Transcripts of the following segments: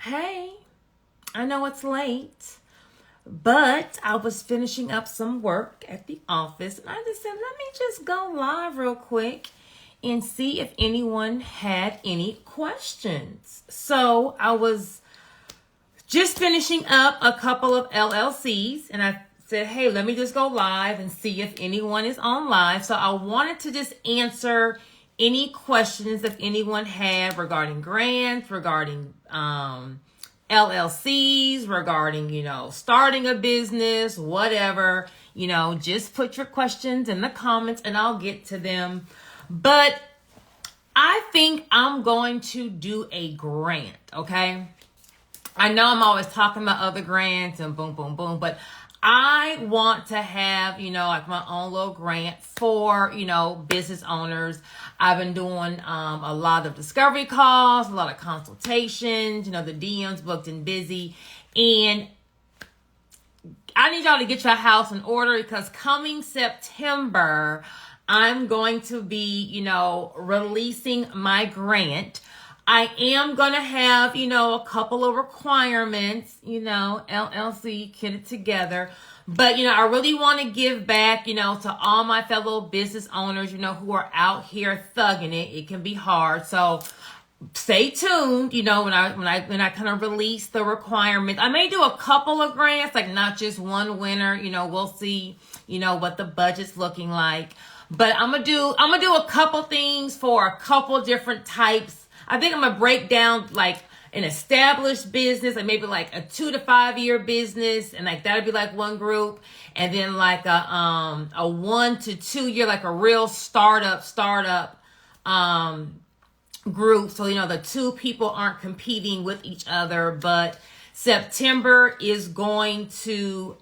Hey, I know it's late, but I was finishing up some work at the office and I just said, let me just go live real quick and see if anyone had any questions. So I was just finishing up a couple of LLCs and I said, hey, let me just go live and see if anyone is on live. So I wanted to just answer any questions if anyone had regarding grants, regarding LLCs, regarding, starting a business, whatever, just put your questions in the comments and I'll get to them. But I think I'm going to do a grant, okay? I know I'm always talking about other grants and boom, boom, boom, but I want to have, like my own little grant for, business owners. I've been doing a lot of discovery calls, a lot of consultations, the DMs booked and busy. And I need y'all to get your house in order because coming September, I'm going to be, releasing my grant. I am going to have, a couple of requirements, LLC, get it together. But, I really want to give back, to all my fellow business owners, who are out here thugging it. It can be hard. So stay tuned, when I kind of release the requirements. I may do a couple of grants, like not just one winner. We'll see, what the budget's looking like. But I'm gonna do a couple things for a couple different types. I think I'm going to break down like an established business, like maybe like a 2 to 5 year business. And like, that'd be like one group. And then like a 1 to 2 year, like a real startup, group. So, the two people aren't competing with each other, but September is going to,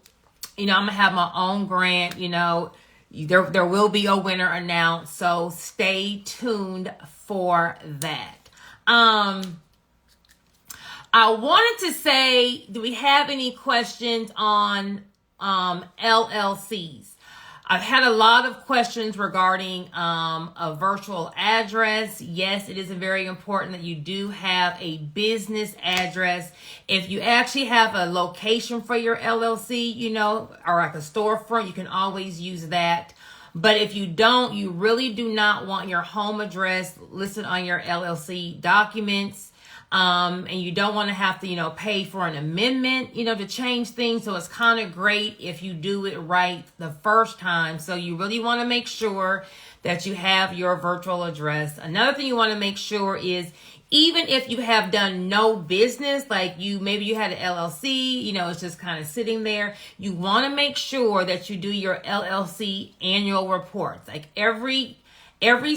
I'm going to have my own grant, there will be a winner announced. So stay tuned for that. I wanted to say, do we have any questions on LLCs? I've had a lot of questions regarding a virtual address. Yes, it is very important that you do have a business address. If you actually have a location for your LLC, or like a storefront, you can always use that. But if you don't, you really do not want your home address listed on your LLC documents. And you don't want to have to, pay for an amendment, to change things. So it's kind of great if you do it right the first time. So you really want to make sure that you have your virtual address. Another thing you want to make sure is even if you have done no business, like maybe you had an LLC, it's just kind of sitting there, you want to make sure that you do your LLC annual reports. Like every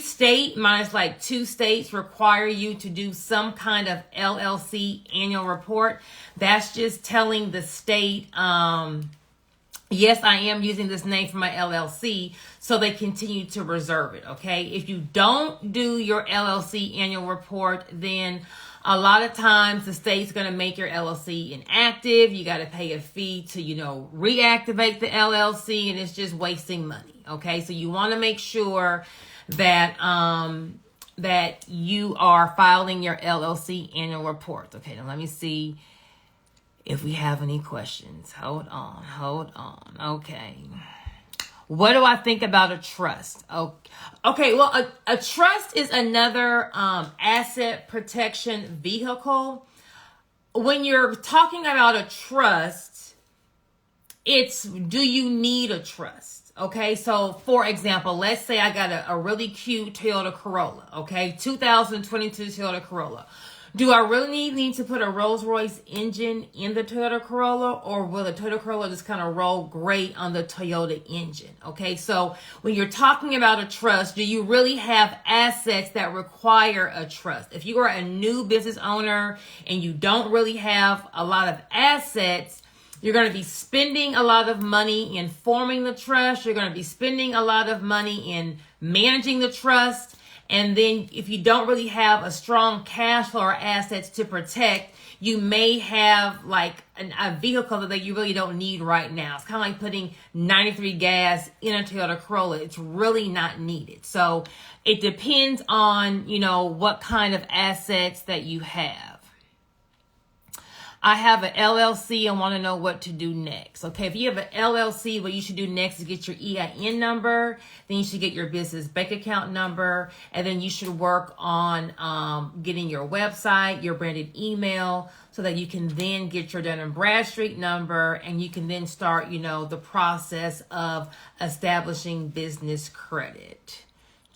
state, minus like 2 states, require you to do some kind of LLC annual report. That's just telling the state, yes, I am using this name for my LLC, so they continue to reserve it, okay? If you don't do your LLC annual report, then a lot of times the state's going to make your LLC inactive. You got to pay a fee to, reactivate the LLC, and it's just wasting money, okay? So you want to make sure that that you are filing your LLC annual report. Okay, now let me see if we have any questions. Hold on. Okay. What do I think about a trust? Okay, well, a trust is another asset protection vehicle. When you're talking about a trust, it's, do you need a trust? Okay, so for example, let's say I got a really cute Toyota Corolla, okay, 2022 Toyota Corolla. Do I really need to put a Rolls Royce engine in the Toyota Corolla, or will the Toyota Corolla just kind of roll great on the Toyota engine? Okay, so when you're talking about a trust, do you really have assets that require a trust? If you are a new business owner and you don't really have a lot of assets, you're going to be spending a lot of money in forming the trust. You're going to be spending a lot of money in managing the trust. And then if you don't really have a strong cash flow or assets to protect, you may have like a vehicle that you really don't need right now. It's kind of like putting 93 gas in a Toyota Corolla. It's really not needed. So it depends on, what kind of assets that you have. I have an LLC and want to know what to do next. Okay, if you have an LLC, what you should do next is get your EIN number. Then you should get your business bank account number. And then you should work on getting your website, your branded email, so that you can then get your Dun & Bradstreet number, and you can then start, the process of establishing business credit.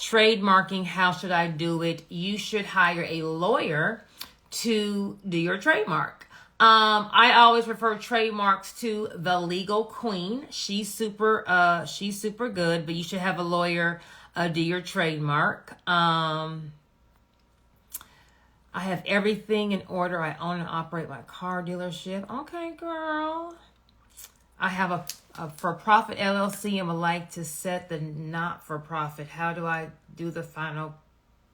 Trademarking, how should I do it? You should hire a lawyer to do your trademark. I always refer trademarks to the legal queen. She's super good, but you should have a lawyer do your trademark. I have everything in order. I own and operate my car dealership. Okay, girl. I have a for-profit LLC and would like to set the not-for-profit. How do I do the final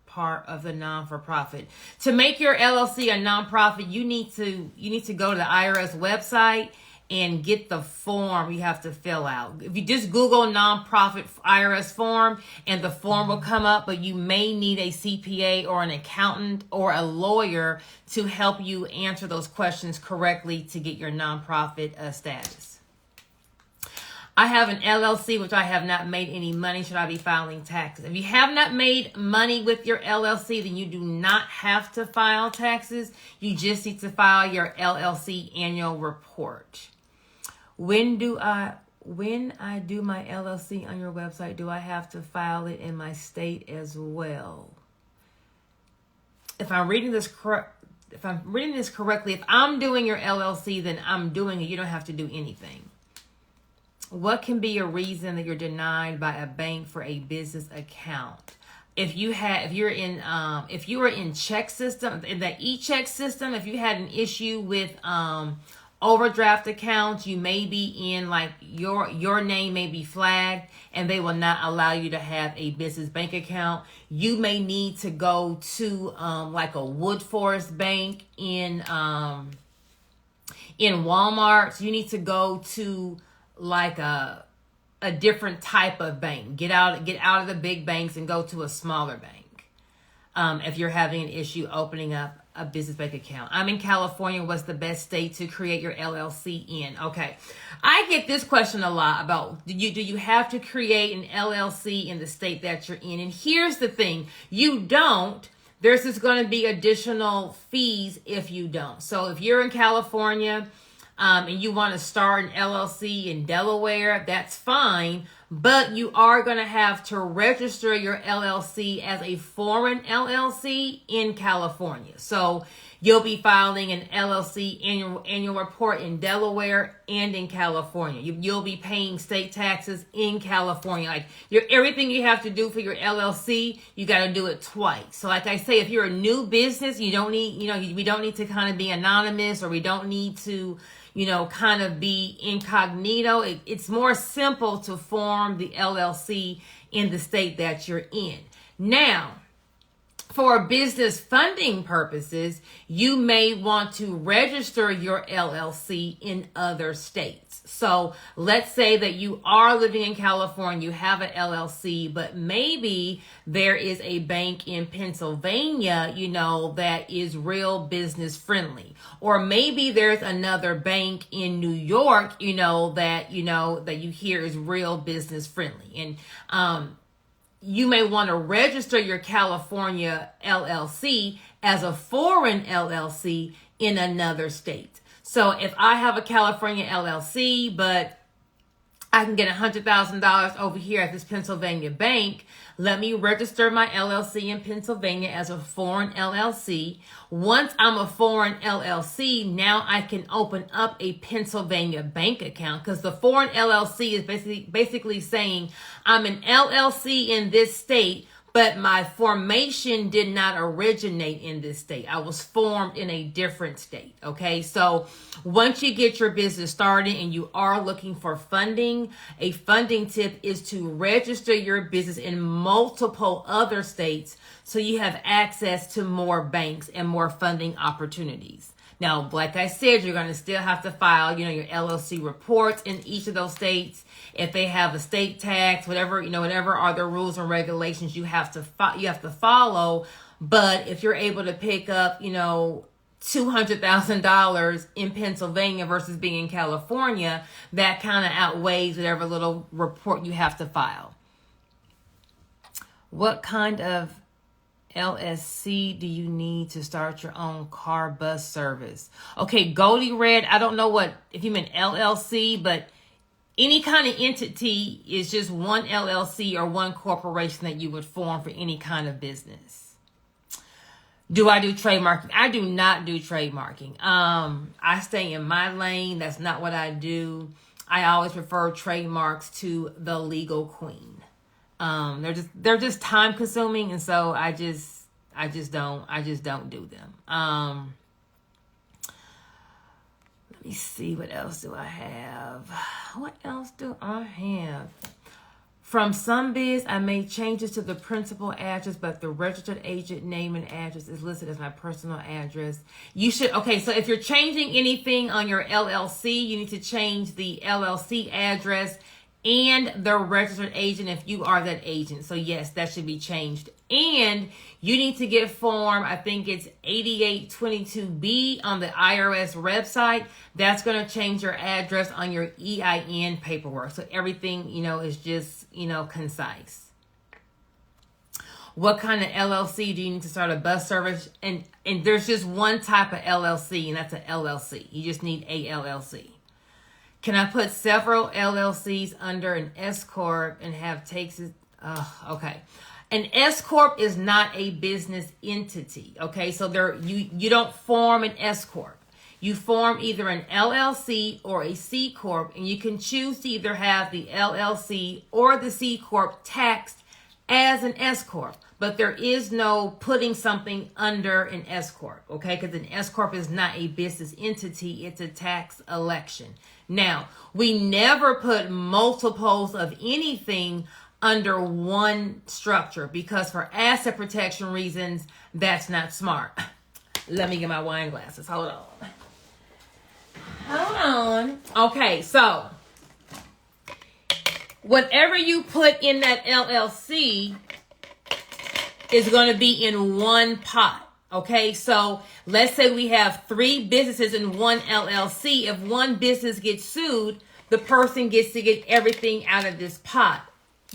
part of the non-for-profit? To make your LLC a nonprofit, you need to go to the IRS website and get the form you have to fill out. If you just Google nonprofit IRS form, and the form will come up, but you may need a CPA or an accountant or a lawyer to help you answer those questions correctly to get your nonprofit status. I have an LLC, which I have not made any money. Should I be filing taxes? If you have not made money with your LLC, then you do not have to file taxes. You just need to file your LLC annual report. When I do my LLC on your website, do I have to file it in my state as well? If I'm reading this correctly, if I'm doing your LLC, then I'm doing it. You don't have to do anything. What can be a reason that you're denied by a bank for a business account? If you were in check system, in the e-check system, if you had an issue with overdraft accounts, you may be in, like, your name may be flagged and they will not allow you to have a business bank account. You may need to go to like a Wood Forest Bank in Walmart. So you need to go to like a different type of bank. Get out of the big banks and go to a smaller bank if you're having an issue opening up a business bank account. I'm in California. What's the best state to create your LLC in? Okay, I get this question a lot about do you have to create an LLC in the state that you're in? And here's the thing, you don't. There's just going to be additional fees if you don't. So if you're in California and you want to start an LLC in Delaware, that's fine. But you are going to have to register your LLC as a foreign LLC in California. So you'll be filing an LLC annual report in Delaware and in California. You'll be paying state taxes in California. Like everything you have to do for your LLC, you got to do it twice. So like I say, if you're a new business, we don't need to kind of be anonymous, or we don't need to kind of be incognito. It's more simple to form the LLC in the state that you're in. Now, for business funding purposes, you may want to register your LLC in other states. So let's say that you are living in California, you have an LLC, but maybe there is a bank in Pennsylvania, that is real business friendly. Or maybe there's another bank in New York, that you hear is real business friendly. And you may want to register your California LLC as a foreign LLC in another state. So if I have a California LLC, but I can get $100,000 over here at this Pennsylvania bank, let me register my LLC in Pennsylvania as a foreign LLC. Once I'm a foreign LLC, now I can open up a Pennsylvania bank account, because the foreign LLC is basically saying I'm an LLC in this state, but my formation did not originate in this state. I was formed in a different state. Okay, so once you get your business started and you are looking for funding, a funding tip is to register your business in multiple other states so you have access to more banks and more funding opportunities. Now, like I said, you're going to still have to file, your LLC reports in each of those states. If they have a state tax, whatever are the rules and regulations you have to follow. But if you're able to pick up, $200,000 in Pennsylvania versus being in California, that kind of outweighs whatever little report you have to file. What kind of LLC do you need to start your own car bus service? Okay, Goldie Red, I don't know what, if you meant LLC, but any kind of entity is just one LLC or one corporation that you would form for any kind of business. Do I do trademarking? I do not do trademarking. I stay in my lane. That's not what I do. I always prefer trademarks to the legal queen. They're just time consuming, and so I just don't do them. Let me see, what else do I have? What else do I have? From SunBiz, I made changes to the principal address, but the registered agent name and address is listed as my personal address. You should, okay, so if you're changing anything on your LLC, you need to change the LLC address and the registered agent if you are that agent. So yes, that should be changed. And you need to get form, I think it's 8822B on the IRS website. That's going to change your address on your EIN paperwork. So everything, is just, concise. What kind of LLC do you need to start a bus service? And there's just one type of LLC, and that's an LLC. You just need a LLC. Can I put several LLCs under an S Corp and have Tingz? Okay. An S Corp is not a business entity. Okay. So you don't form an S Corp. You form either an LLC or a C Corp, and you can choose to either have the LLC or the C Corp taxed as an S Corp. But there is no putting something under an S Corp, okay? Because an S Corp is not a business entity. It's a tax election. Now, we never put multiples of anything under one structure because for asset protection reasons, that's not smart. Let me get my wine glasses. Hold on. Okay, so whatever you put in that LLC is going to be in one pot. Okay, so let's say we have 3 businesses in one LLC. If one business gets sued, the person gets to get everything out of this pot.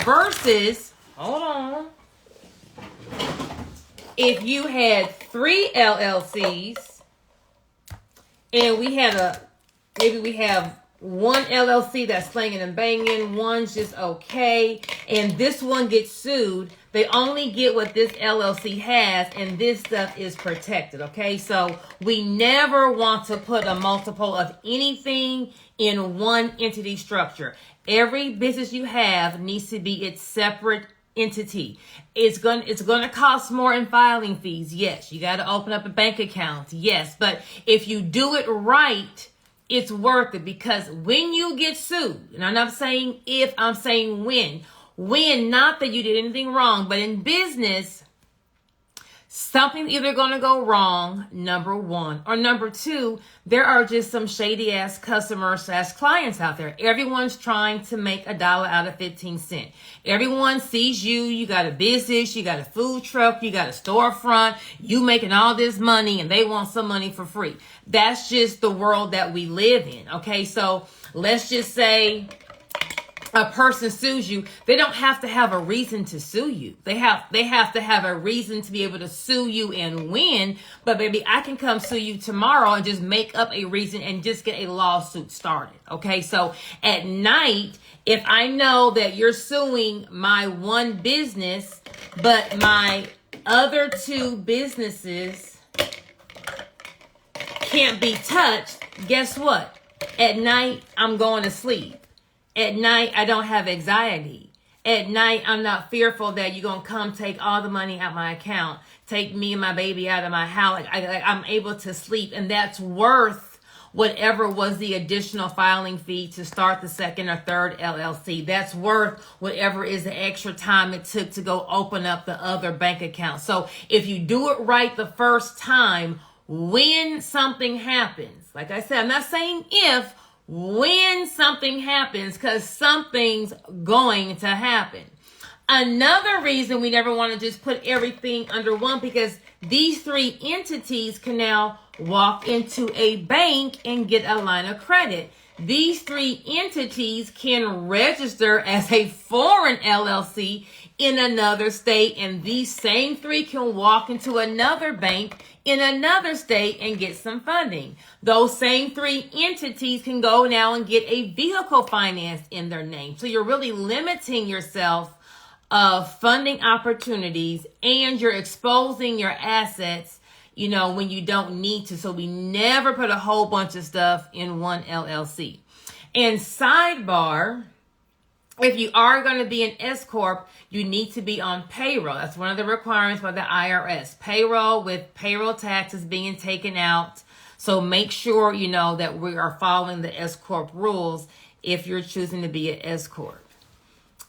Versus, hold on, if you had 3 LLCs and we have one LLC that's slanging and banging, one's just okay, and this one gets sued, they only get what this LLC has, and this stuff is protected, okay? So we never want to put a multiple of anything in one entity structure. Every business you have needs to be its separate entity. It's going to cost more in filing fees, yes. You got to open up a bank account, yes. But if you do it right, it's worth it, because when you get sued, and I'm not saying if, I'm saying when, not that you did anything wrong, but in business, something's either going to go wrong, number one, or number two, there are just some shady ass customers / clients out there. Everyone's trying to make $1 out of 15 cents. Everyone sees you got a business, you got a food truck, you got a storefront, you making all this money, and they want some money for free. That's just the world that we live in. Okay, so let's just say a person sues you. They don't have to have a reason to sue you. They have to have a reason to be able to sue you and win. But baby, I can come sue you tomorrow and just make up a reason and just get a lawsuit started. Okay, so at night, if I know that you're suing my one business, but my other 2 businesses can't be touched, guess what? At night, I'm going to sleep. At night, I don't have anxiety. At night, I'm not fearful that you're going to come take all the money out my account, take me and my baby out of my house. I'm able to sleep, and that's worth whatever was the additional filing fee to start the 2nd or 3rd LLC. That's worth whatever is the extra time it took to go open up the other bank account. So if you do it right the first time, when something happens, like I said, I'm not saying if, when something happens, because something's going to happen. Another reason we never want to just put everything under one, because these three entities can now walk into a bank and get a line of credit. These three entities can register as a foreign LLC in another state, and these same three can walk into another bank in another state and get some funding. Those same three entities can go now and get a vehicle finance in their name. So you're really limiting yourself of funding opportunities, and you're exposing your assets, when you don't need to. So we never put a whole bunch of stuff in one LLC. And sidebar, if you are going to be an S Corp, you need to be on payroll. That's one of the requirements by the IRS. Payroll, with payroll taxes being taken out. So make sure that we are following the S Corp rules if you're choosing to be an S Corp.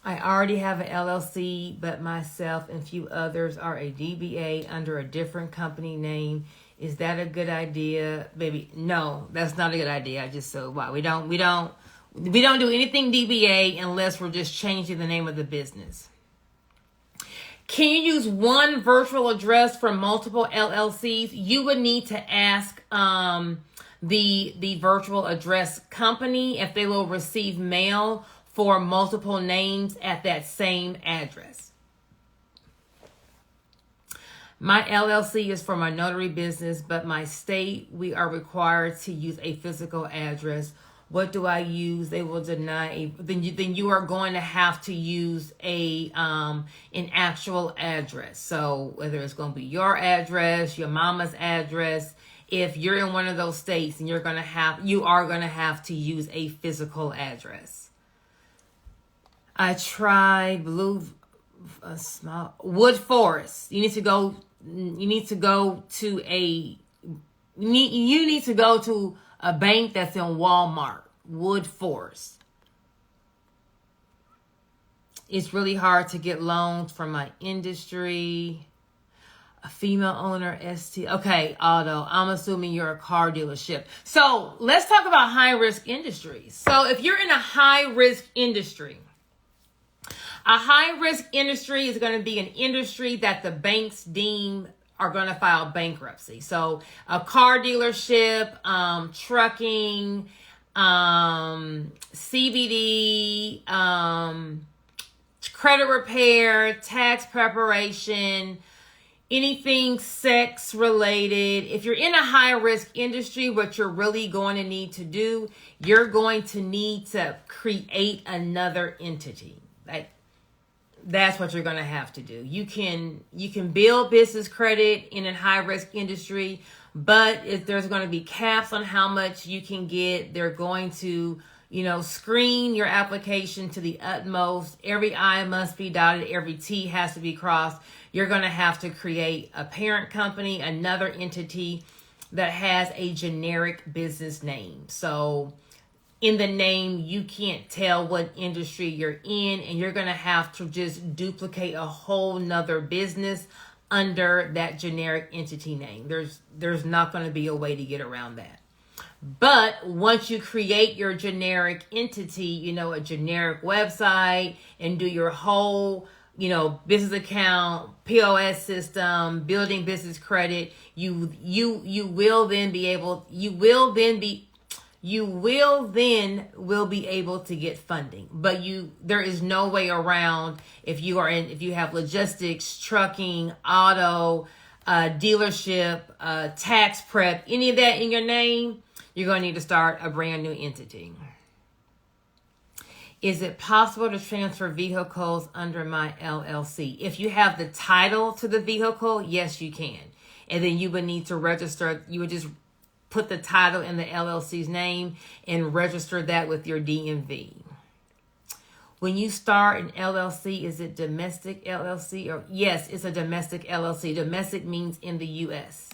I already have an LLC, but myself and a few others are a DBA under a different company name. Is that a good idea? Baby, no, that's not a good idea. We don't do anything DBA unless we're just changing the name of the business. Can you use one virtual address for multiple LLCs? You would need to ask the virtual address company if they will receive mail for multiple names at that same address. My LLC is for my notary business, but my state, we are required to use a physical address. What do I use? They will deny. Then you are going to have to use an actual address. So whether it's going to be your address, your mama's address, if you're in one of those states, and you are going to have to use a physical address. I tried Wood Forest. You need to go to a bank that's in Walmart. Wood Forest. It's really hard to get loans from my industry. A female owner, ST. Okay, Auto, I'm assuming you're a car dealership. So let's talk about high-risk industries. So if you're in a high-risk industry, a high-risk industry is going to be an industry that the banks deem are going to file bankruptcy. So a car dealership, trucking, CBD, credit repair, tax preparation, anything sex related. If you're in a high-risk industry, what you're really going to need to do, you're going to need to create another entity. That's what you're going to have to do. You can build business credit in a high-risk industry, but if there's going to be caps on how much you can get, they're going to, screen your application to the utmost. Every I must be dotted, every T has to be crossed. You're going to have to create a parent company, another entity that has a generic business name. So in the name, you can't tell what industry you're in, and you're going to have to just duplicate a whole nother business under that generic entity name. There's not going to be a way to get around that. But once you create your generic entity, a generic website, and do your whole, business account, POS system, building business credit, you will then be able to get funding. But there is no way around if you have logistics, trucking, auto, dealership, tax prep, any of that in your name, you're going to need to start a brand new entity. Is it possible to transfer vehicles under my LLC? If you have the title to the vehicle, yes, you can. And then you would need to register. You would just put the title in the LLC's name and register that with your DMV. When you start an LLC, is it domestic LLC? Or yes, it's a domestic LLC. Domestic means in the U.S.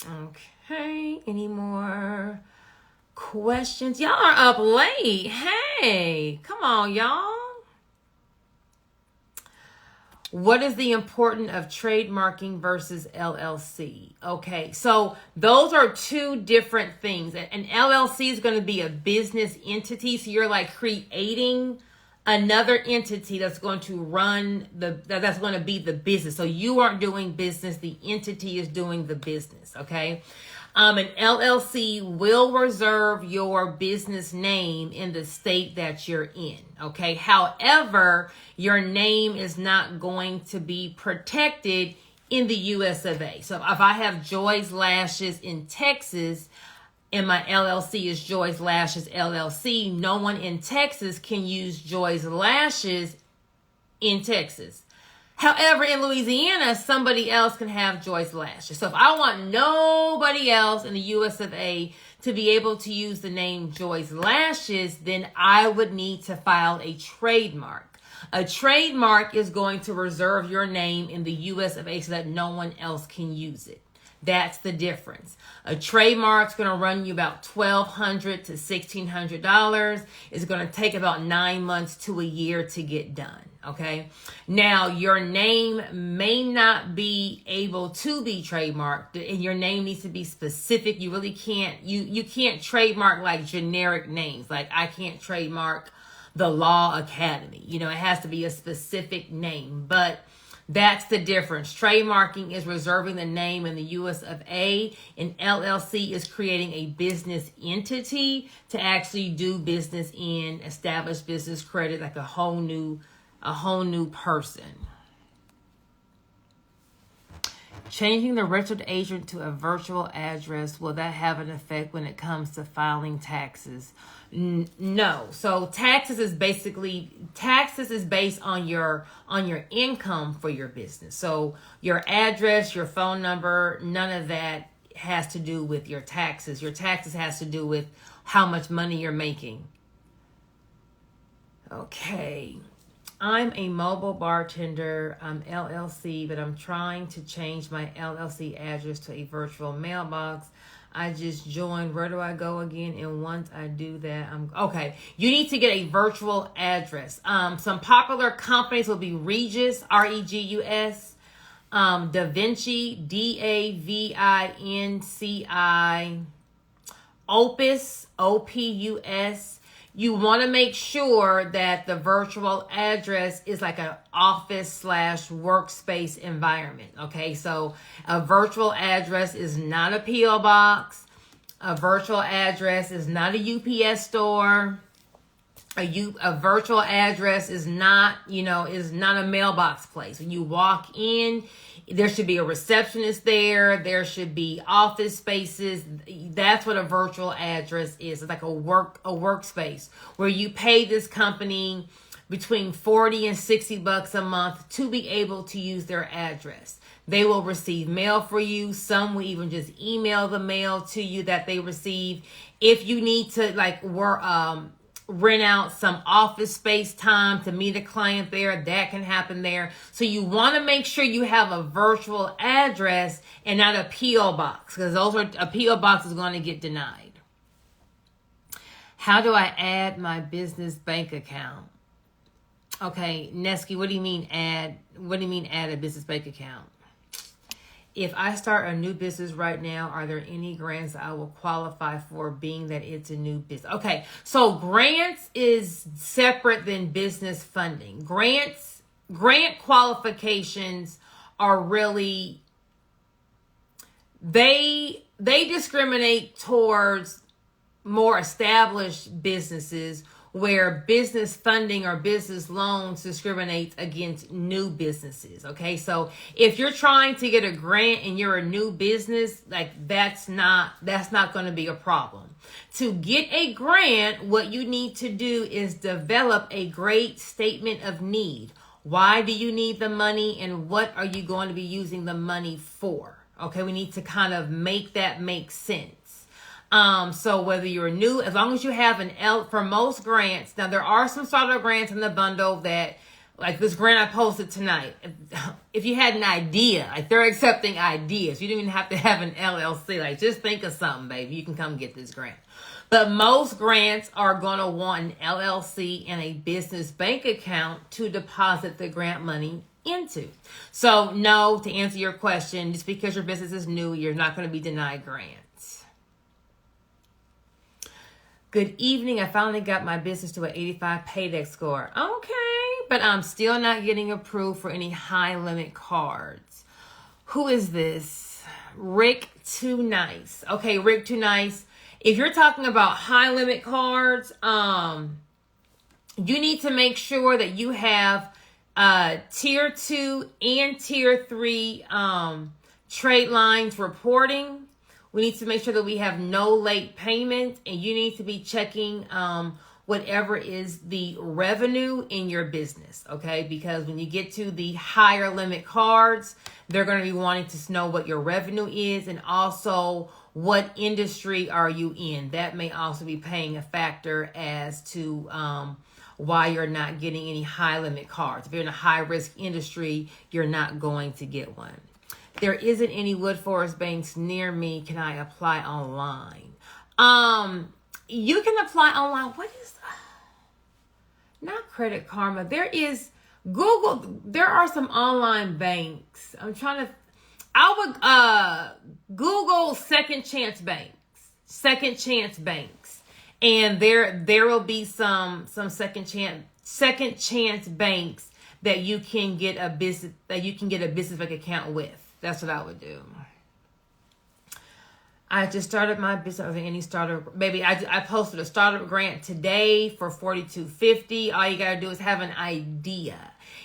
Okay, any more questions? Y'all are up late. Hey, come on, y'all. What is the importance of trademarking versus LLC? Okay, so those are two different things. An LLC is going to be a business entity. So you're like creating another entity that's going to that's going to be the business. So you aren't doing business. The entity is doing the business. Okay. An LLC will reserve your business name in the state that you're in. Okay. However, your name is not going to be protected in the US of A. So if I have Joy's Lashes in Texas and my LLC is Joy's Lashes LLC, no one in Texas can use Joy's Lashes in Texas. However, in Louisiana, somebody else can have Joy's Lashes. So if I want nobody else in the US of A to be able to use the name Joy's Lashes, then I would need to file a trademark. A trademark is going to reserve your name in the US of A so that no one else can use it. That's the difference. A trademark's going to run you about $1,200 to $1,600. It's going to take about 9 months to a year to get done. Okay. Now your name may not be able to be trademarked, and your name needs to be specific. You really can't, you can't trademark like generic names. Like I can't trademark the Law Academy. You know, it has to be a specific name, but that's the difference. Trademarking is reserving the name in the US of A, and LLC is creating a business entity to actually do business in, establish business credit, like a whole new person. Changing the registered agent to a virtual address, will that have an effect when it comes to filing taxes? No. So taxes is based on your income for your business. So your address, your phone number, none of that has to do with your taxes. Your taxes has to do with how much money you're making. Okay. I'm a mobile bartender. I'm LLC, but I'm trying to change my LLC address to a virtual mailbox. I just joined. Where do I go again? And once I do that, okay. You need to get a virtual address. Some popular companies will be Regus, Regus, Da Vinci, Davinci, Opus, Opus. You want to make sure that the virtual address is like an office/workspace environment. Okay, so a virtual address is not a P.O. box. A virtual address is not a UPS store. A virtual address is not a mailbox place. When you walk in, there should be a receptionist there. There should be office spaces. That's what a virtual address is. It's like a workspace where you pay this company between $40 and $60 a month to be able to use their address. They will receive mail for you. Some will even just email the mail to you that they receive. If you need to rent out some office space time to meet a client there, that can happen there. So you want to make sure you have a virtual address and not a P.O. box, because a P.O. box is going to get denied. How do I add my business bank account? Okay, Nesky, what do you mean add a business bank account? If I start a new business right now, are there any grants I will qualify for, being that it's a new business? Okay, so grants is separate than business funding. Grant qualifications are really, they discriminate towards more established businesses, where business funding or business loans discriminates against new businesses. Okay, so if you're trying to get a grant and you're a new business, like that's not going to be a problem. To get a grant, what you need to do is develop a great statement of need. Why do you need the money, and what are you going to be using the money for? Okay, we need to kind of make that make sense. So whether you're new, as long as you have for most grants, now there are some starter grants in the bundle that, like this grant I posted tonight, if you had an idea, like they're accepting ideas. You don't even have to have an LLC. Like just think of something, baby. You can come get this grant. But most grants are going to want an LLC and a business bank account to deposit the grant money into. So no, to answer your question, just because your business is new, you're not going to be denied grants. Good evening. I finally got my business to an 85 paydex score. Okay, but I'm still not getting approved for any high limit cards. Who is this? Rick Too Nice. Okay, Rick Too Nice. If you're talking about high limit cards, you need to make sure that you have tier 2 and tier 3 trade lines reporting. We need to make sure that we have no late payment, and you need to be checking whatever is the revenue in your business, okay? Because when you get to the higher limit cards, they're going to be wanting to know what your revenue is, and also what industry are you in. That may also be playing a factor as to why you're not getting any high limit cards. If you're in a high risk industry, you're not going to get one. There isn't any Wood Forest banks near me. Can I apply online? You can apply online. What is not Credit Karma? There is Google. There are some online banks. I would Google Second Chance Banks. Second Chance Banks. And there will be some second chance banks that you can get a business bank account with. That's what I would do. I just started my business over any startup. Baby, I posted a startup grant today for $42.50. All you gotta do is have an idea.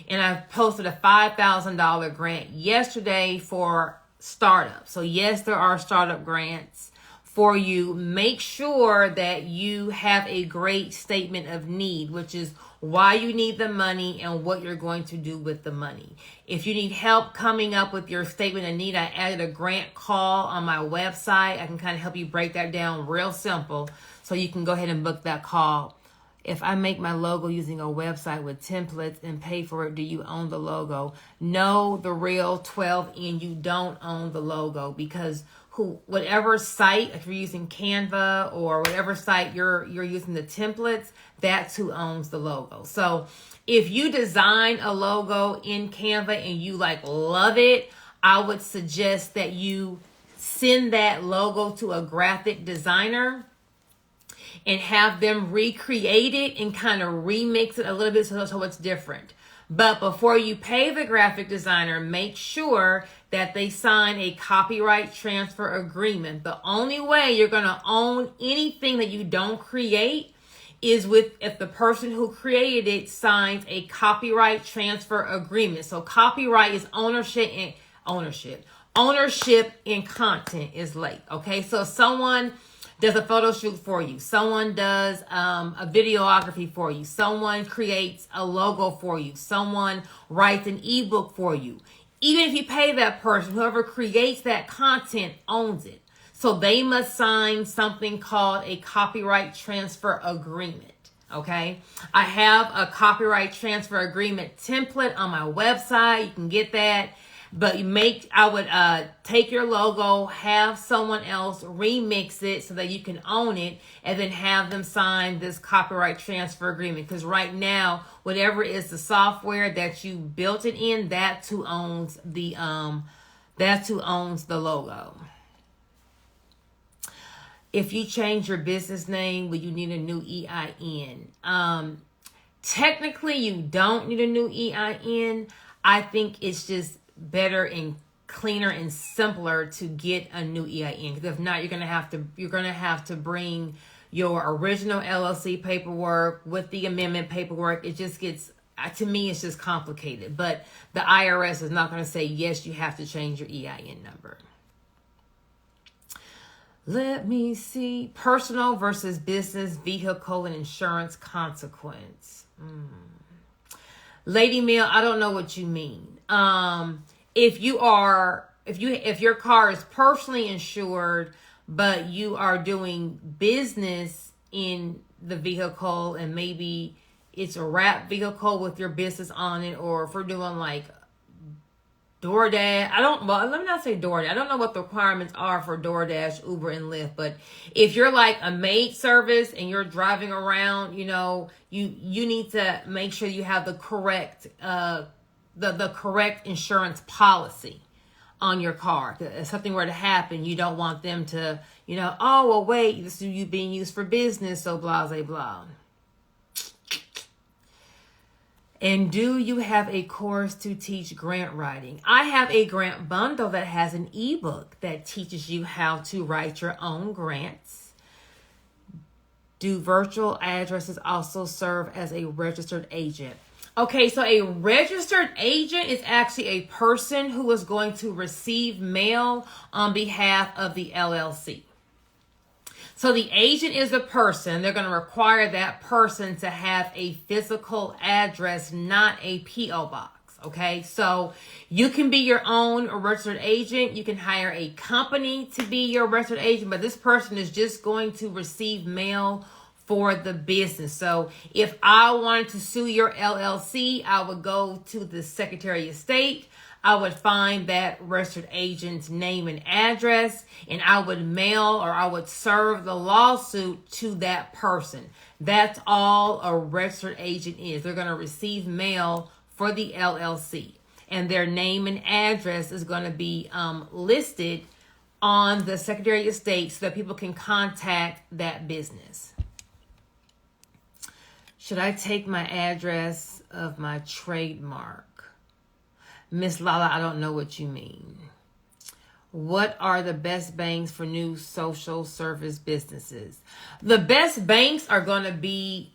And I posted a $5,000 grant yesterday for startups. So yes, there are startup grants for you. Make sure that you have a great statement of need, which is why you need the money and what you're going to do with the money. If you need help coming up with your statement of need, I added a grant call on my website. I can kind of help you break that down real simple, so you can go ahead and book that call. If I make my logo using a website with templates and pay for it, do you own the logo? No, the real 12 and you don't own the logo, because whatever site, if you're using Canva or whatever site you're using the templates, that's who owns the logo. So if you design a logo in Canva and you love it, I would suggest that you send that logo to a graphic designer and have them recreate it and kind of remix it a little bit so it's different. But before you pay the graphic designer, make sure that they sign a copyright transfer agreement. The only way you're going to own anything that you don't create is if the person who created it signs a copyright transfer agreement. So copyright is ownership in content is late. Okay, so if someone does a photo shoot for you, someone does a videography for you, someone creates a logo for you, someone writes an ebook for you, even if you pay that person, whoever creates that content owns it. So they must sign something called a copyright transfer agreement. Okay, I have a copyright transfer agreement template on my website. You can get that. But I would take your logo, have someone else remix it so that you can own it, and then have them sign this copyright transfer agreement. Because right now, whatever is the software that you built it in, that's who owns the logo. If you change your business name, will you need a new EIN? Technically, you don't need a new EIN. I think it's just better and cleaner and simpler to get a new EIN, because if not, you're gonna have to bring your original LLC paperwork with the amendment paperwork. It just gets, to me, it's just complicated. But the IRS is not going to say yes, you have to change your EIN number. Let me see. Personal versus business, vehicle, and insurance consequence. Lady Mail, I don't know what you mean. If your car is personally insured, but you are doing business in the vehicle, and maybe it's a wrap vehicle with your business on it, or if we're doing DoorDash, let me not say DoorDash. I don't know what the requirements are for DoorDash, Uber, and Lyft, but if you're a maid service and you're driving around, you need to make sure you have the correct the correct insurance policy on your car. If something were to happen, you don't want them to, oh, well, wait, this is you being used for business, so blah, blah, blah. And do you have a course to teach grant writing? I have a grant bundle that has an ebook that teaches you how to write your own grants. Do virtual addresses also serve as a registered agent? Okay, so a registered agent is actually a person who is going to receive mail on behalf of the LLC. So the agent is the person. They're going to require that person to have a physical address, not a P.O. box. Okay, so you can be your own registered agent. You can hire a company to be your registered agent, but this person is just going to receive mail for the business. So if I wanted to sue your LLC, I would go to the Secretary of State. I would find that registered agent's name and address, and I would mail or I would serve the lawsuit to that person. That's all a registered agent is. They're going to receive mail for the LLC, and their name and address is going to be listed on the Secretary of State so that people can contact that business. Should I take my address of my trademark? Miss Lala, I don't know what you mean. What are the best banks for new social service businesses? The best banks are going to be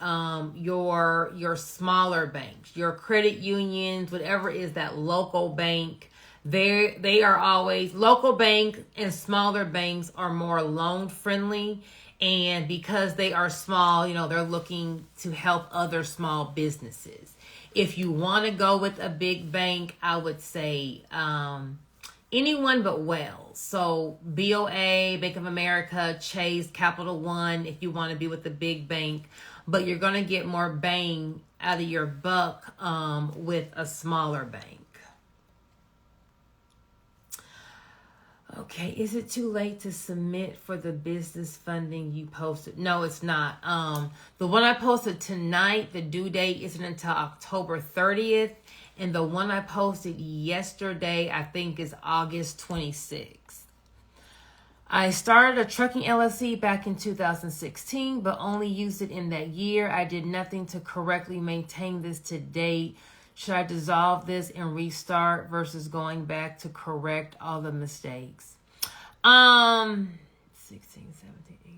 your smaller banks, your credit unions, whatever is that local bank. They are always, local banks and smaller banks are more loan friendly. And because they are small, they're looking to help other small businesses. If you want to go with a big bank, I would say anyone but Wells. So BOA, Bank of America, Chase, Capital One, if you want to be with the big bank. But you're going to get more bang out of your buck with a smaller bank. Okay, is it too late to submit for the business funding you posted? No, it's not. The one I posted tonight, the due date isn't until October 30th. And the one I posted yesterday, I think, is August 26th. I started a trucking LLC back in 2016, but only used it in that year. I did nothing to correctly maintain this to date. Should I dissolve this and restart versus going back to correct all the mistakes? 16, 17, 18,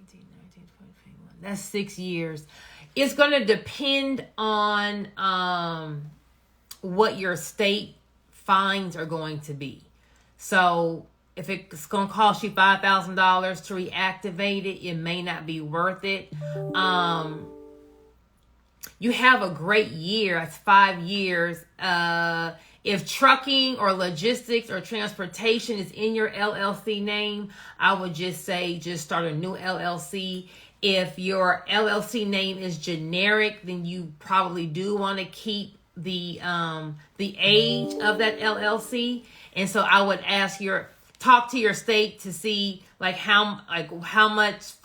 19, 20, 21. That's 6 years. It's going to depend on what your state fines are going to be. So if it's going to cost you $5,000 to reactivate it, it may not be worth it. You have a great year. That's 5 years. If trucking or logistics or transportation is in your LLC name, I would just say just start a new LLC. If your LLC name is generic, then you probably do want to keep the age of that LLC. And so I would talk to your state to see how much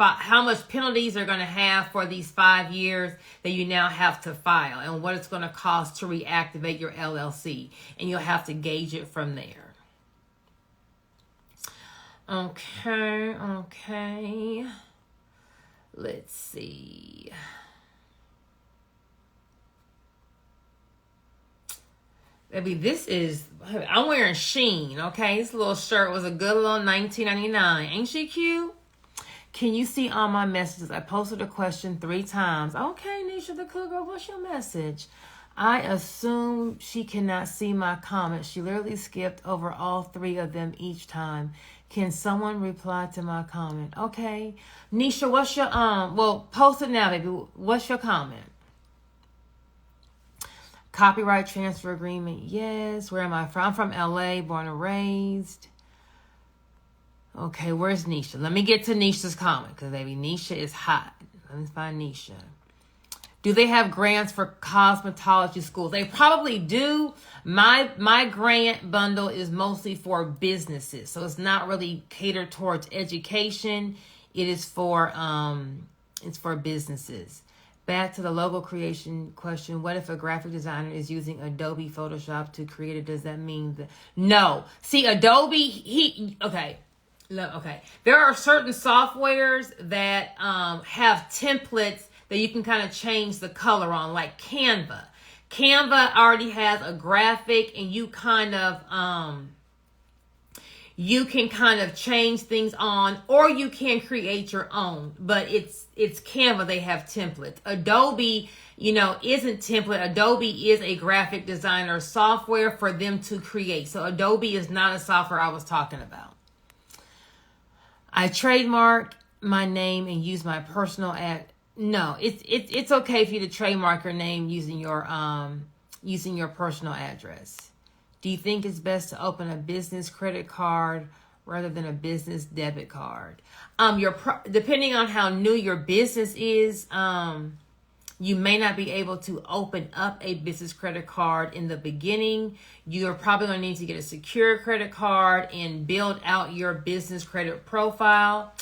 penalties are going to have for these 5 years that you now have to file, and what it's going to cost to reactivate your LLC, and you'll have to gauge it from there. Okay. Let's see. Baby, I'm wearing Sheen, okay? This little shirt was a good little $19.99. Ain't she cute? Can you see all my messages? I posted a question 3 times. Okay, Nisha the Cool Girl, what's your message? I assume she cannot see my comments. She literally skipped over all 3 of them each time. Can someone reply to my comment? Okay. Nisha, what's your, post it now, baby. What's your comment? Copyright transfer agreement, yes. Where am I from? I'm from LA, born and raised. Okay, where's Nisha? Let me get to Nisha's comment, because baby, Nisha is hot. Let me find Nisha. Do they have grants for cosmetology schools? They probably do. My grant bundle is mostly for businesses, so it's not really catered towards education. It is for businesses. Back to the logo creation question. What if a graphic designer is using Adobe Photoshop to create it? Does that mean that? No. See, Adobe, okay. There are certain softwares that have templates that you can kind of change the color on, like Canva. Canva already has a graphic, and you kind of you can kind of change things on, or you can create your own. But it's Canva. They have templates. Adobe, isn't template. Adobe is a graphic designer software for them to create. So Adobe is not a software I was talking about. I trademark my name and use my personal ad. No, it's okay for you to trademark your name using your personal address. Do you think it's best to open a business credit card rather than a business debit card? Depending on how new your business is, you may not be able to open up a business credit card in the beginning. You're probably going to need to get a secure credit card and build out your business credit profile.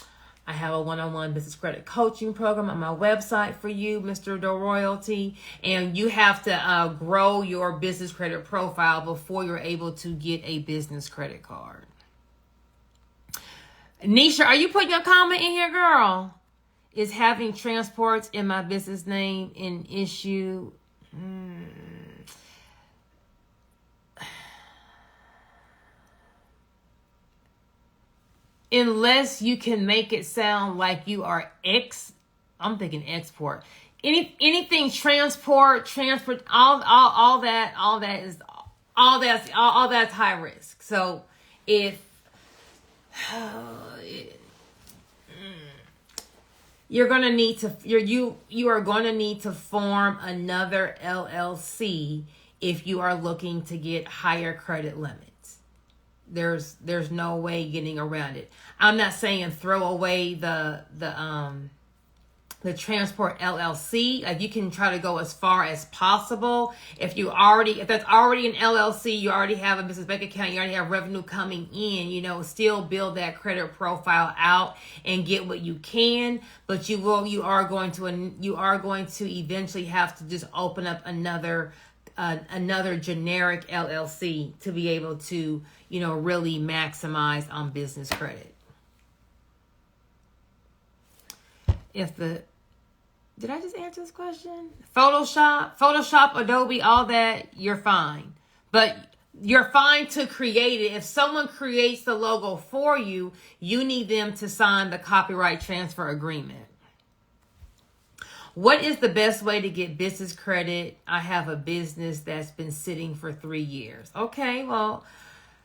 I have a one-on-one business credit coaching program on my website for you, Mr. Royalty. And you have to grow your business credit profile before you're able to get a business credit card. Nisha, are you putting your comment in here, girl? Is having transports in my business name an issue? Unless you can make it sound like you are I'm thinking export. Anything transport, all that's high risk. So if you're gonna need to you are going to need to form another LLC if you are looking to get higher credit limits. There's no way getting around it. I'm not saying throw away the transport LLC. Like, you can try to go as far as possible. If that's already an LLC, you already have a business bank account, you already have revenue coming in, still build that credit profile out and get what you can. But you are going to eventually have to just open up another generic LLC to be able to, really maximize on business credit. Did I just answer this question? Photoshop, Adobe, all that, you're fine. But you're fine to create it. If someone creates the logo for you, you need them to sign the copyright transfer agreement. What is the best way to get business credit? I have a business that's been sitting for 3 years. Okay, well,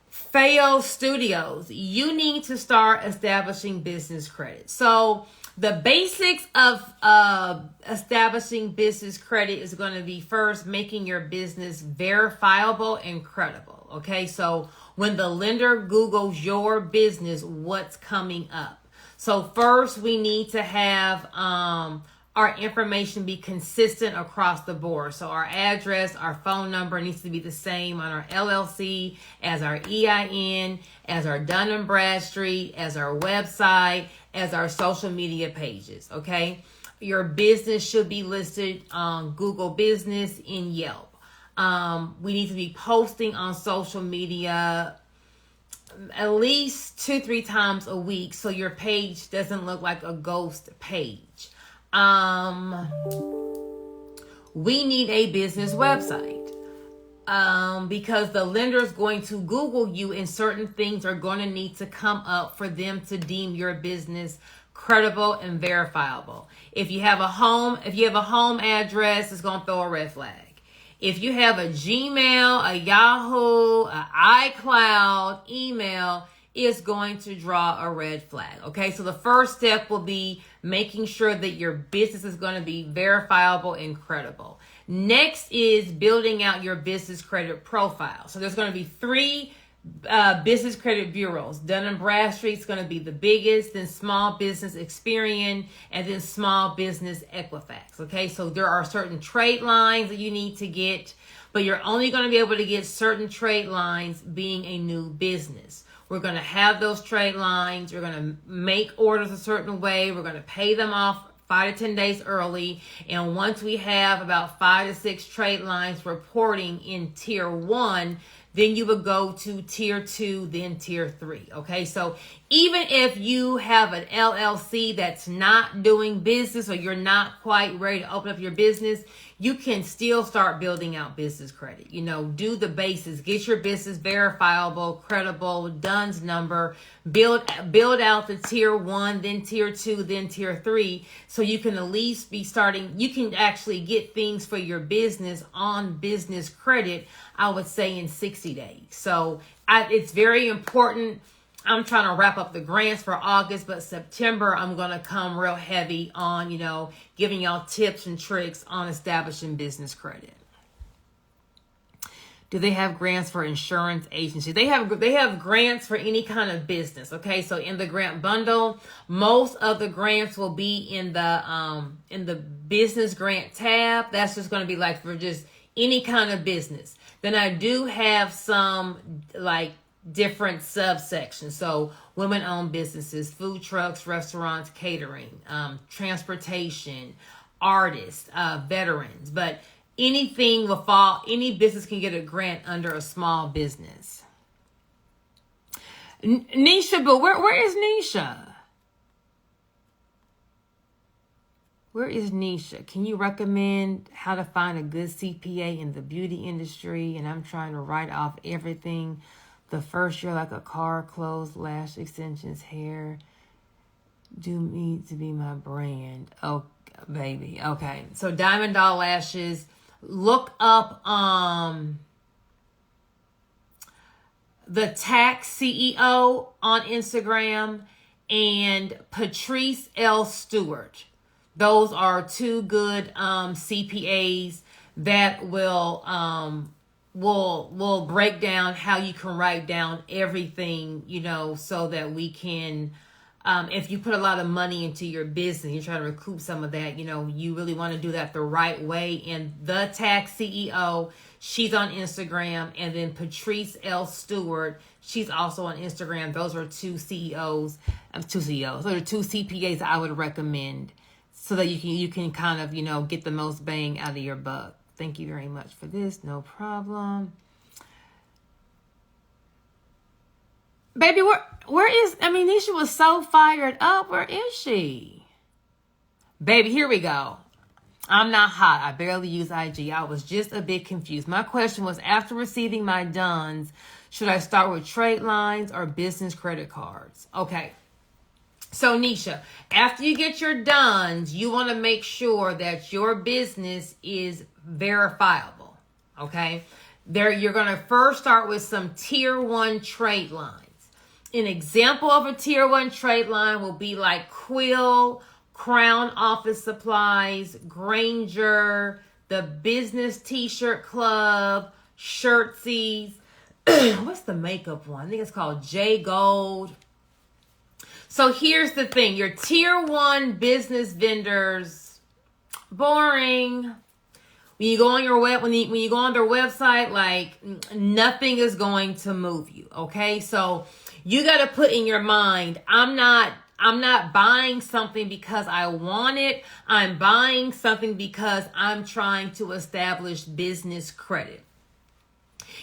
Feo Studios, you need to start establishing business credit. So the basics of establishing business credit is going to be, first, making your business verifiable and credible. Okay, so when the lender Googles your business, what's coming up? So first, we need to have our information be consistent across the board. So our address, our phone number needs to be the same on our LLC as our EIN, as our Dun & Bradstreet, as our website, as our social media pages, okay? Your business should be listed on Google Business and Yelp. We need to be posting on social media at least 2-3 times a week so your page doesn't look like a ghost page. We need a business website because the lender is going to Google you, and certain things are going to need to come up for them to deem your business credible and verifiable. If you have a home address, it's going to throw a red flag. If you have a Gmail, a Yahoo, an iCloud email, is going to draw a red flag. Okay, so the first step will be making sure that your business is going to be verifiable and credible. Next is building out your business credit profile. So there's going to be 3 business credit bureaus. Dun & Bradstreet is going to be the biggest, then Small Business Experian, and then Small Business Equifax. Okay, so there are certain trade lines that you need to get, but you're only going to be able to get certain trade lines being a new business. We're going to have those trade lines. We're going to make orders a certain way. We're going to pay them off 5 to 10 days early. And once we have about 5 to 6 trade lines reporting in tier 1, then you would go to tier 2, then tier 3. Okay, so even if you have an LLC that's not doing business, or you're not quite ready to open up your business, you can still start building out business credit. You know, do the basics, get your business verifiable, credible, DUNS number, build out the tier 1, then tier 2, then tier 3, so you can at least be starting, you can actually get things for your business on business credit, I would say, in 60 days. So it's very important. I'm trying to wrap up the grants for August, but September, I'm going to come real heavy on, you know, giving y'all tips and tricks on establishing business credit. Do they have grants for insurance agencies? They have grants for any kind of business. Okay, so in the grant bundle, most of the grants will be in the business grant tab. That's just going to be like for just any kind of business. Then I do have some like different subsections. So women-owned businesses, food trucks, restaurants, catering, transportation, artists, veterans. But anything will fall, any business can get a grant under a small business. Nisha, but where is Nisha? Where is Nisha? Can you recommend how to find a good CPA in the beauty industry? And I'm trying to write off everything the first year, like a car, clothes, lash extensions, hair. Do need to be my brand. Oh, baby. Okay. So Diamond Doll Lashes. Look up the Tax CEO on Instagram and Patrice L. Stewart. Those are two good CPAs that will break down how you can write down everything, you know, so that we can, if you put a lot of money into your business, you're trying to recoup some of that, you know, you really want to do that the right way. And the Tax CEO, she's on Instagram. And then Patrice L. Stewart, she's also on Instagram. Those are two CEOs. Those are two CPAs I would recommend, so that you can kind of, you know, get the most bang out of your buck. Thank you very much for this. No problem. Baby, where is, Nisha was so fired up. Where is she? Baby, here we go. I'm not hot. I barely use IG. I was just a bit confused. My question was, after receiving my DUNS, should I start with trade lines or business credit cards? Okay. So Nisha, after you get your DUNS, you want to make sure that your business is verifiable. Okay. You're going to first start with some tier 1 trade lines. An example of a tier 1 trade line will be like Quill, Crown Office Supplies, Granger, the Business T-Shirt Club, Llc'S. What's the makeup one? I think it's called J Gold. So here's the thing. Your tier 1 business vendors, boring. When you go on when you go on their website, like nothing is going to move you. Okay. So you got to put in your mind, I'm not buying something because I want it. I'm buying something because I'm trying to establish business credit.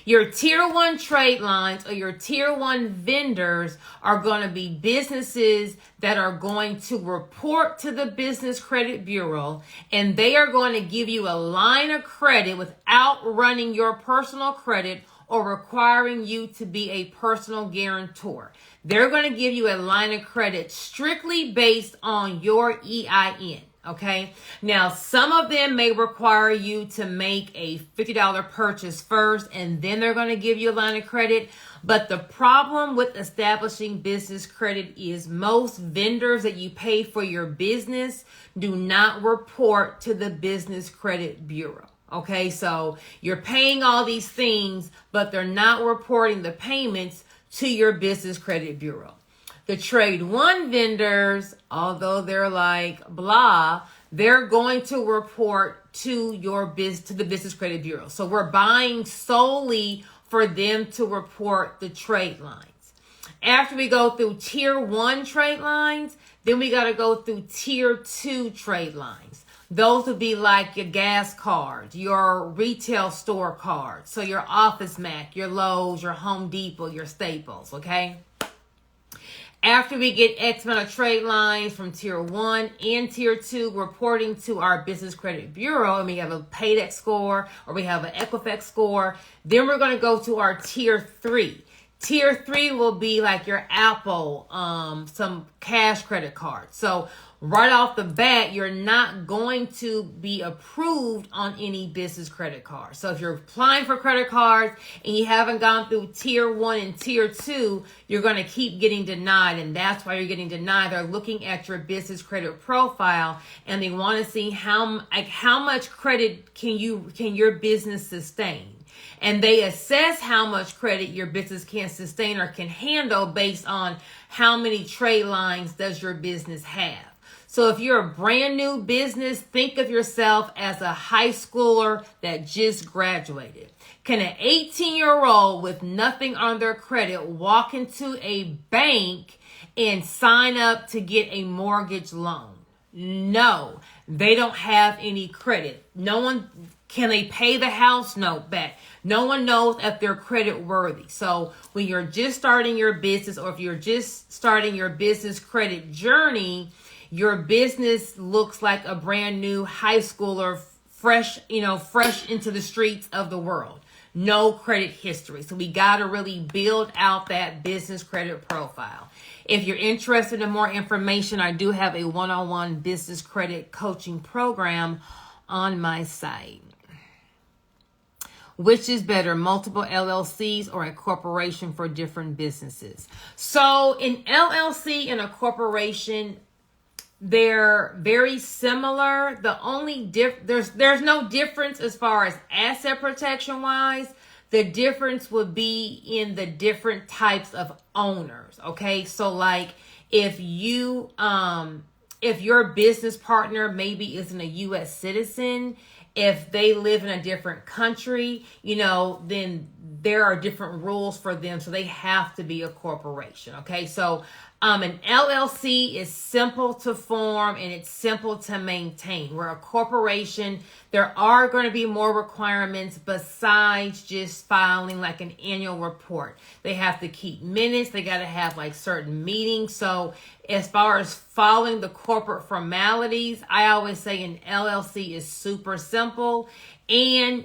Your tier 1 trade lines or your tier 1 vendors are going to be businesses that are going to report to the Business Credit Bureau, and they are going to give you a line of credit without running your personal credit or requiring you to be a personal guarantor. They're going to give you a line of credit strictly based on your EIN. Okay. Now, some of them may require you to make a $50 purchase first, and then they're going to give you a line of credit. But the problem with establishing business credit is most vendors that you pay for your business do not report to the Business Credit Bureau. Okay. So you're paying all these things, but they're not reporting the payments to your Business Credit Bureau. The trade 1 vendors, although they're like blah, they're going to report to the Business Credit Bureau. So we're buying solely for them to report the trade lines. After we go through tier 1 trade lines, Then we got to go through tier 2 trade lines. Those would be like your gas cards, your retail store cards. So your Office Max, your Lowe's, your Home Depot, your Staples, okay? After we get X amount of trade lines from tier 1 and tier 2 reporting to our Business Credit Bureau, and we have a Paydex score or we have an Equifax score, then we're going to go to our tier 3. Tier 3 will be like your Apple, some cash credit cards. So right off the bat, you're not going to be approved on any business credit card. So if you're applying for credit cards and you haven't gone through tier 1 and tier 2, you're going to keep getting denied. And that's why you're getting denied. They're looking at your business credit profile and they want to see how much credit can your business sustain. And they assess how much credit your business can sustain or can handle based on how many trade lines does your business have. So if you're a brand new business, think of yourself as a high schooler that just graduated. Can an 18-year-old with nothing on their credit walk into a bank and sign up to get a mortgage loan? No, they don't have any credit. Can they pay the house note back? No one knows if they're credit worthy. So when you're just starting your business or if you're just starting your business credit journey, your business looks like a brand new high schooler, fresh into the streets of the world. No credit history. So we got to really build out that business credit profile. If you're interested in more information, I do have a one-on-one business credit coaching program on my site. Which is better, multiple LLCs or a corporation for different businesses? So an LLC and a corporation, they're very similar. The only there's no difference as far as asset protection wise. The difference would be in the different types of owners. Okay, so like if your business partner maybe isn't a U.S. citizen, if they live in a different country, then there are different rules for them. So they have to be a corporation. Okay. So, an LLC is simple to form and it's simple to maintain. Where a corporation, there are going to be more requirements besides just filing like an annual report. They have to keep minutes. They got to have like certain meetings. So as far as following the corporate formalities, I always say an LLC is super simple. And,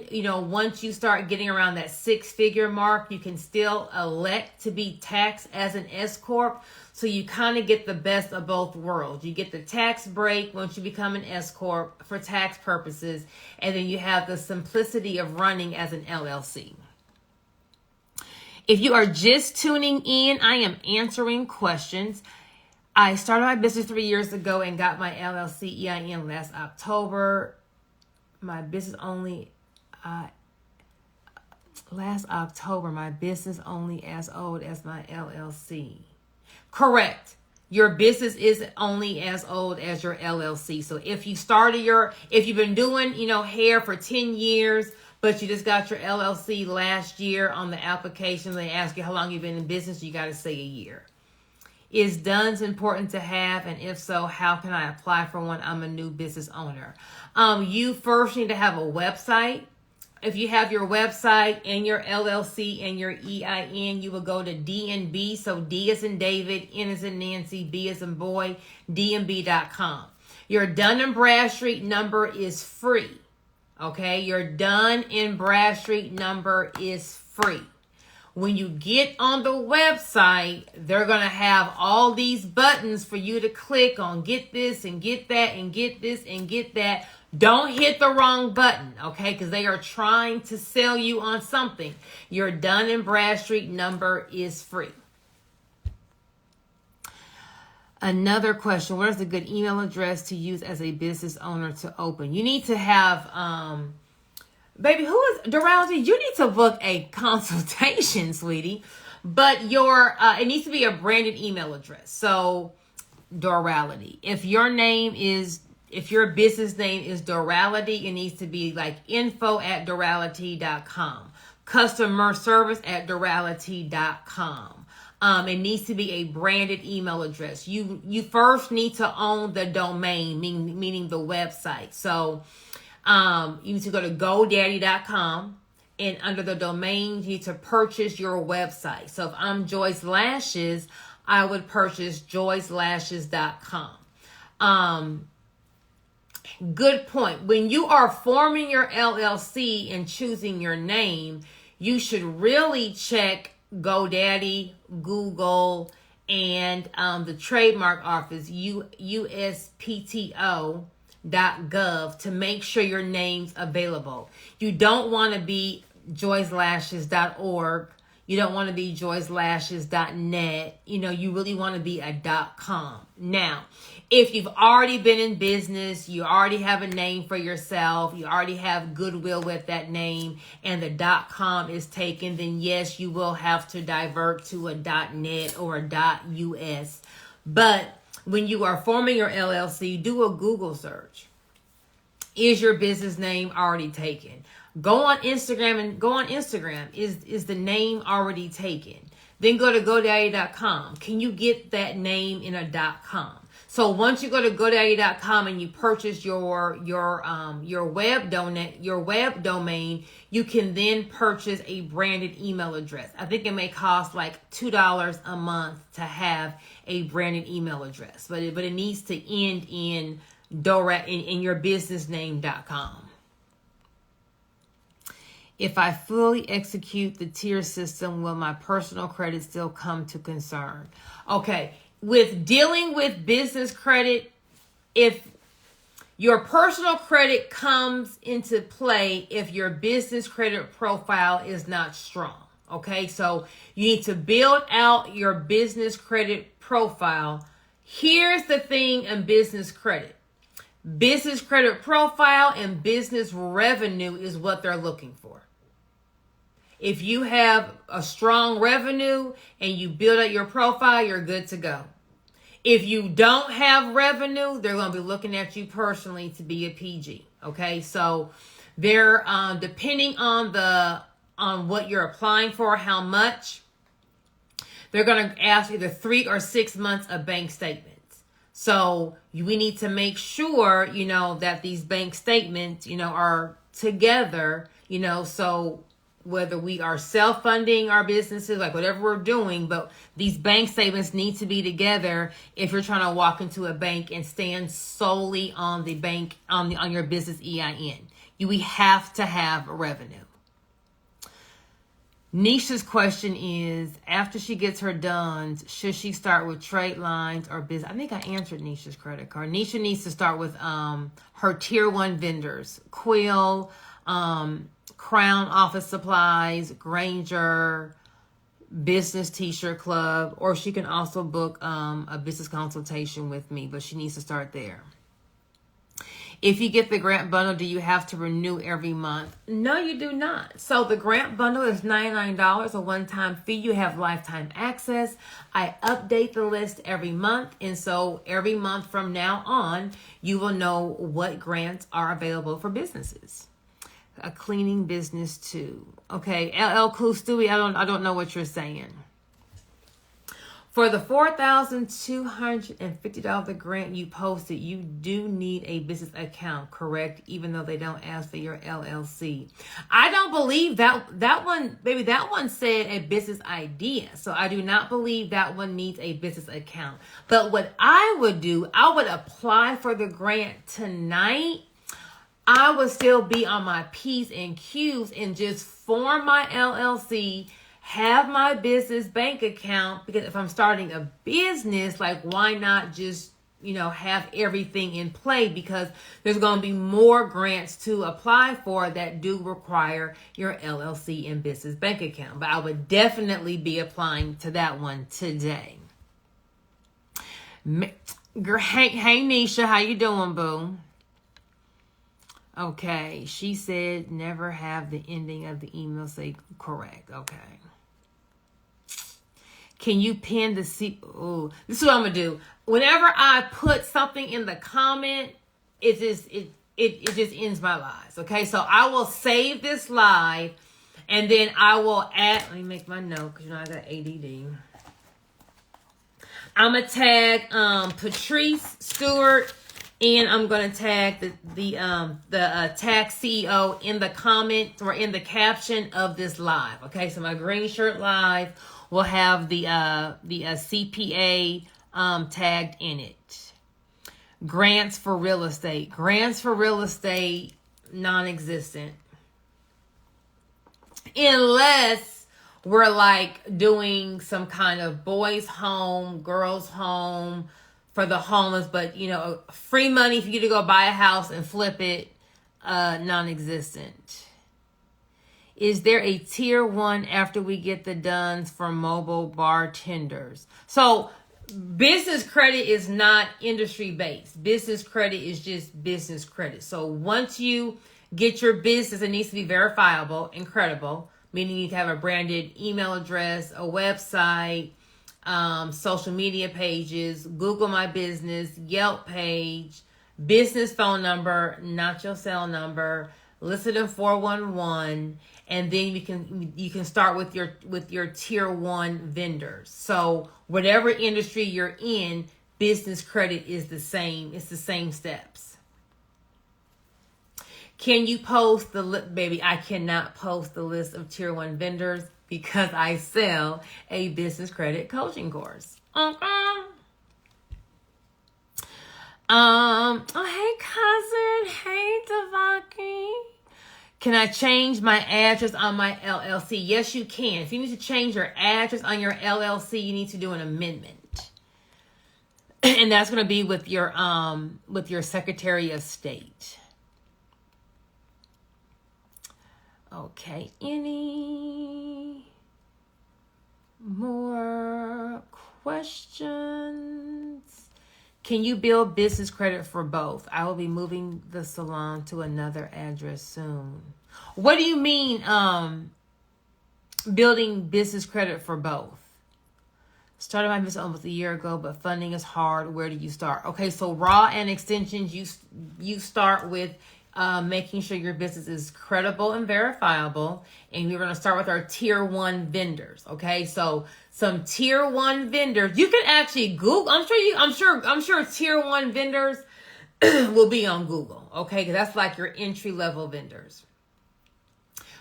once you start getting around that 6-figure mark, you can still elect to be taxed as an S Corp. So you kind of get the best of both worlds. You get the tax break once you become an S Corp for tax purposes. And then you have the simplicity of running as an LLC. If you are just tuning in, I am answering questions. I started my business 3 years ago and got my LLC EIN last October. My business only, last October, my business only as old as my LLC. Correct. Your business is only as old as your LLC. So if you've been doing, hair for 10 years, but you just got your LLC last year on the application, they ask you how long you've been in business, you got to say a year. Is DUNS important to have? And if so, how can I apply for one? I'm a new business owner. You first need to have a website. If you have your website and your LLC and your EIN, you will go to DNB. So D as in David, N as in Nancy, B as in boy, DNB.com. Your Dun & Bradstreet number is free. Okay. Your Dun & Bradstreet number is free. When you get on the website, they're going to have all these buttons for you to click on. Get this and get that and get this and get that. Don't hit the wrong button, okay? Because they are trying to sell you on something. Your Dun & Bradstreet number is free. Another question. What is a good email address to use as a business owner to open? You need to have... Baby, who is Durality? You need to book a consultation, sweetie. But it needs to be a branded email address. So, Durality. If your business name is Durality, it needs to be like info@durality.com. Customer service@durality.com. It needs to be a branded email address. You first need to own the domain, meaning the website. So you need to go to GoDaddy.com, and under the domain, you need to purchase your website. So if I'm Joyce Lashes, I would purchase joycelashes.com. Good point. When you are forming your LLC and choosing your name, you should really check GoDaddy, Google, and the trademark office, USPTO.gov, to make sure your name's available. You don't want to be joycelashes.org. You don't want to be joycelashes.net. You really want to be a .com. Now, if you've already been in business, you already have a name for yourself, you already have goodwill with that name, and the .com is taken, then yes, you will have to divert to a .net or a .us. But when you are forming your LLC, do a Google search. Is your business name already taken? Go on Instagram. Is the name already taken? Then go to GoDaddy.com. Can you get that name in a .com? So once you go to GoDaddy.com and you purchase your web domain, you can then purchase a branded email address. I think it may cost like $2 a month to have a branded email address, but it needs to end in your businessname.com. If I fully execute the tier system, will my personal credit still come to concern? Okay, with dealing with business credit, if your personal credit comes into play if your business credit profile is not strong. Okay, so you need to build out your business credit profile. Here's the thing in business credit. Business credit profile and business revenue is what they're looking for. If you have a strong revenue and you build out your profile, you're good to go. If you don't have revenue, they're going to be looking at you personally to be a PG. Okay, so they're depending on what you're applying for, how much, they're going to ask either 3 or 6 months of bank statements. So we need to make sure, that these bank statements, are together, so whether we are self-funding our businesses, like whatever we're doing, but these bank statements need to be together if you're trying to walk into a bank and stand solely on the bank, on your business EIN. We have to have revenue. Nisha's question is, after she gets her done, should she start with trade lines or business? I think I answered Nisha's credit card. Nisha needs to start with her tier 1 vendors, Quill, Crown Office Supplies, Granger, Business T-shirt Club, or she can also book a business consultation with me, but she needs to start there. If you get the grant bundle, do you have to renew every month? No, you do not. So the grant bundle is $99, a one-time fee. You have lifetime access. I update the list every month, and so every month from now on, you will know what grants are available for businesses. A cleaning business too. Okay, LL Cool Stewie, I don't know what you're saying. For the $4,250 grant you posted, you do need a business account, correct? Even though they don't ask for your LLC. I don't believe that one, baby, that one said a business idea. So I do not believe that one needs a business account. But what I would do, I would apply for the grant tonight. I would still be on my P's and Q's and just form my LLC, have my business bank account, because if I'm starting a business, like why not just, have everything in play, because there's going to be more grants to apply for that do require your LLC and business bank account. But I would definitely be applying to that one today. Hey Nisha, how you doing, boo? Okay, she said never have the ending of the email say correct. Okay. Can you pin the Oh, this is what I'm gonna do. Whenever I put something in the comment, it just ends my lives. Okay, so I will save this live, and then I will add. Let me make my note because I got ADD. I'm going to tag Patrice Stewart, and I'm going to tag the tax CEO in the comment or in the caption of this live. Okay, so my green shirt live will have the CPA tagged in it. Grants for real estate. Grants for real estate, non-existent. Unless we're like doing some kind of boys' home, girls' home for the homeless, but you know, free money for you to go buy a house and flip it, non-existent. Is there a tier 1 after we get the duns for mobile bartenders? So business credit is not industry based. Business credit is just business credit. So once you get your business, it needs to be verifiable and credible, meaning you need to have a branded email address, a website, social media pages, Google My Business, Yelp page, business phone number, not your cell number, listed in 411, and then you can start with your tier 1 vendors. So whatever industry you're in, business credit is the same. It's the same steps. Can you post baby? I cannot post the list of tier 1 vendors because I sell a business credit coaching course. Oh, hey cousin, hey Devaki. Can I change my address on my LLC? Yes, you can. If you need to change your address on your LLC, you need to do an amendment, and that's going to be with your Secretary of State. Okay, any more questions? Can you build business credit for both? I will be moving the salon to another address soon. What do you mean building business credit for both? Started my business almost a year ago, but funding is hard. Where do you start? Okay, so raw and extensions, you start with making sure your business is credible and verifiable. And we're going to start with our tier 1 vendors. Okay, so some tier 1 vendors, you can actually Google. I'm sure tier 1 vendors will be on Google. Okay, because that's like your entry level vendors.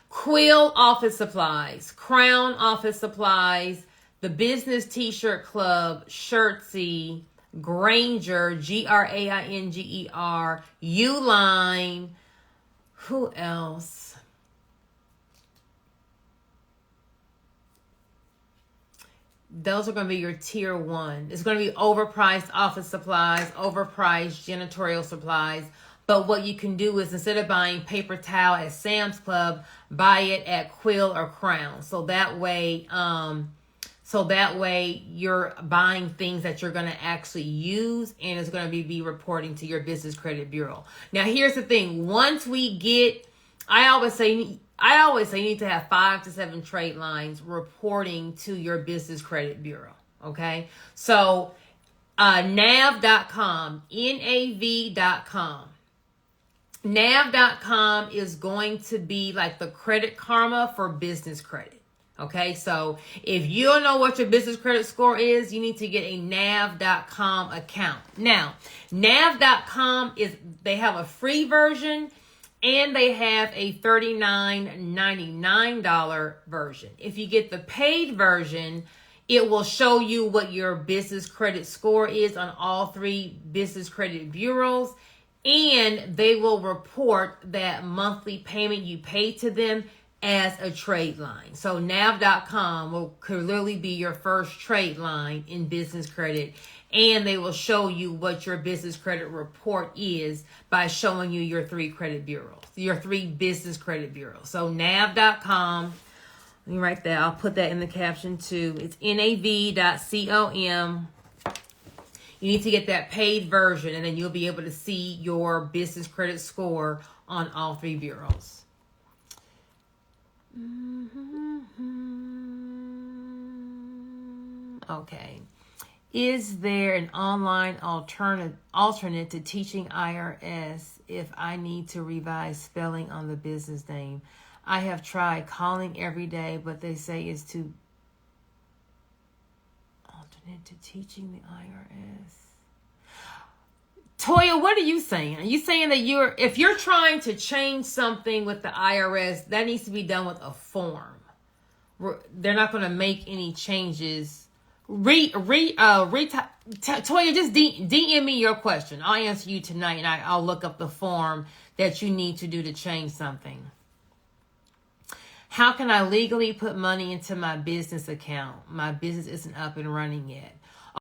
Quill Office Supplies, Crown Office Supplies, the Business T-Shirt Club, Llc'S, Granger, Grainger, Uline. Who else? Those are going to be your tier 1. It's going to be overpriced office supplies, overpriced janitorial supplies. But what you can do is, instead of buying paper towel at Sam's Club, buy it at Quill or Crown. So that way you're buying things that you're going to actually use, and it's going to be reporting to your business credit bureau. Now, here's the thing. Once we get, I always say you need to have 5 to 7 trade lines reporting to your business credit bureau. Okay. So, nav.com, nav.com. Nav.com is going to be like the Credit Karma for business credit. Okay, so if you don't know what your business credit score is, you need to get a nav.com account. Now, nav.com they have a free version and they have a $39.99 version. If you get the paid version, it will show you what your business credit score is on all 3 business credit bureaus, and they will report that monthly payment you pay to them as a trade line. So nav.com could literally be your first trade line in business credit, and they will show you what your business credit report is by showing you your 3 credit bureaus, your 3 business credit bureaus. So nav.com, let me write that. I'll put that in the caption too. It's nav.com. You need to get that paid version, and then you'll be able to see your business credit score on all 3 bureaus. Okay. Is there an online alternate to teaching IRS if I need to revise spelling on the business name? I have tried calling every day, but they say it's too alternate. into teaching the IRS. Toya, what are you saying? Are you saying that if you're trying to change something with the IRS, that needs to be done with a form? They're not going to make any changes. Toya, just DM me your question. I'll answer you tonight, and I'll look up the form that you need to do to change something. How can I legally put money into my business account? My business isn't up and running yet.